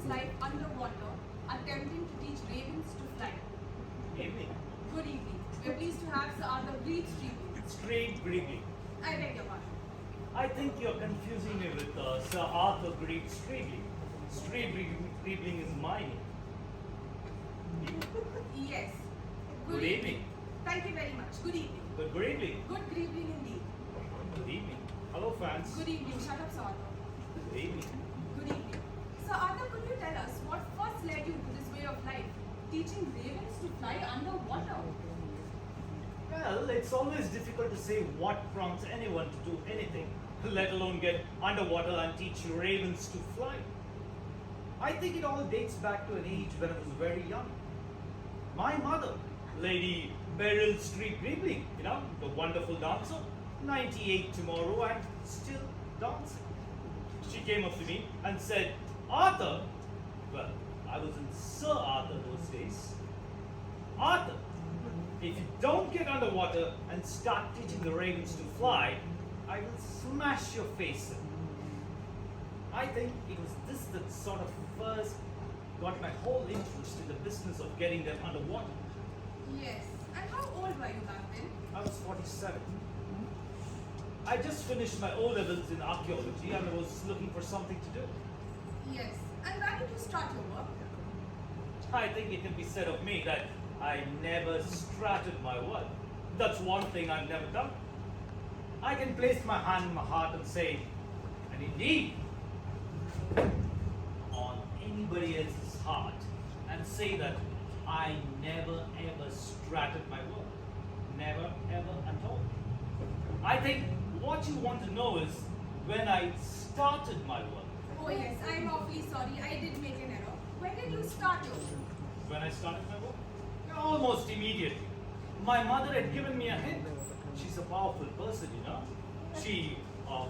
life underwater, attempting to teach ravens to fly. Evening. Good evening. We're pleased to have Sir Arthur Greaves. Straight Greeley. I beg your pardon. I think you're confusing me with Sir Arthur Greaves Streebling. Streebling is my name. Yes. Good evening. Thank you very much. Good evening. Good evening. Good evening indeed. Good evening. Hello, fans. Good evening. Shut up, Sir Arthur. Good evening. Good evening. Sir Arthur, could you tell us what first led you to this way of life, teaching ravens to fly underwater? Well, it's always difficult to say what prompts anyone to do anything, let alone get underwater and teach ravens to fly. I think it all dates back to an age when I was very young. My mother, Lady Beryl Street Greebling, the wonderful dancer, 98 tomorrow and still dancing. She came up to me and said, Arthur, well, I was in Sir Arthur those days. Arthur, if you don't get underwater and start teaching the ravens to fly, I will smash your face in. I think it was this that sort of first got my whole interest in the business of getting them underwater. Yes. And how old were you back then? I was 47. I just finished my O-levels in archaeology and I was looking for something to do. Yes. And when did you start your work? I think it can be said of me that I never started my work. That's one thing I've never done. I can place my hand on my heart and say, and indeed, on anybody else's heart, and say that I never ever started my work. Never ever at all. I think what you want to know is when I started my work. Oh yes, I'm awfully sorry. I did make an error. When did you start your work? When I started my work? Almost immediately. My mother had given me a hint. She's a powerful person, She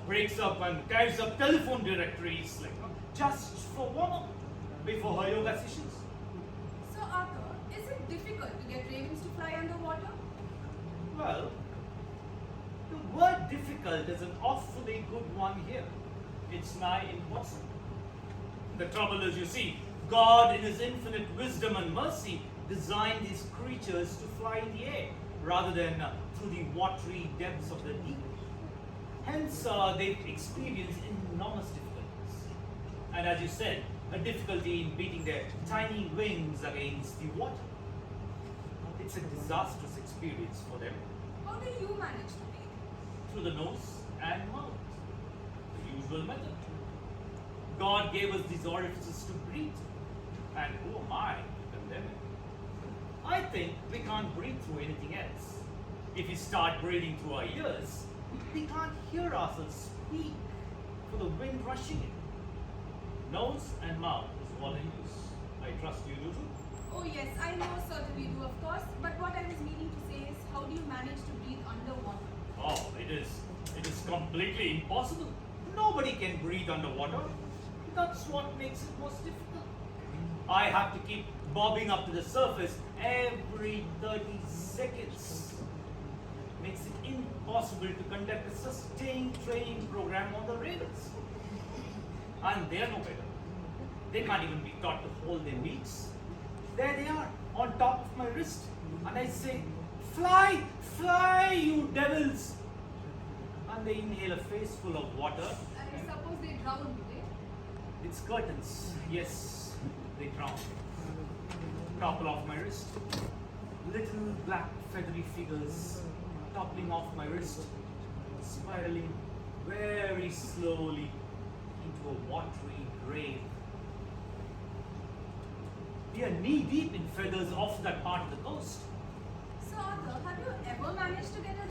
breaks up and carries up telephone directories just for warm-up before her yoga sessions. So Arthur, is it difficult to get ravens to fly underwater? Well, the word difficult is an awfully good one here. It's nigh impossible. The trouble is, you see, God in His infinite wisdom and mercy designed these creatures to fly in the air rather than through the watery depths of the deep. Hence, they've experienced enormous difficulties. And as you said, a difficulty in beating their tiny wings against the water. It's a disastrous experience for them. How do you manage to breathe? Through the nose and mouth. The usual method. God gave us these orifices to breathe. And who am I to condemn it? I think we can't breathe through anything else. If we start breathing through our ears, we can't hear ourselves speak for the wind rushing in. Nose and mouth is what I use. I trust you do too. Oh yes, I know certainly do of course, but what I was meaning to say is how do you manage to breathe underwater? Oh, it is completely impossible. Nobody can breathe underwater. That's what makes it most difficult. I have to keep bobbing up to the surface every 30 seconds. Makes it impossible to conduct a sustained training program on the ravens. And they're no better. They can't even be taught to hold their beaks. There they are, on top of my wrist. And I say, fly, fly, you devils. And they inhale a face full of water. I suppose they drown, do they? It's curtains. Yes, they drown. Topple off my wrist. Little black feathery figures toppling off my wrist, spiraling very slowly into a watery grave. We are knee deep in feathers off that part of the coast. So Arthur, have you ever managed to get a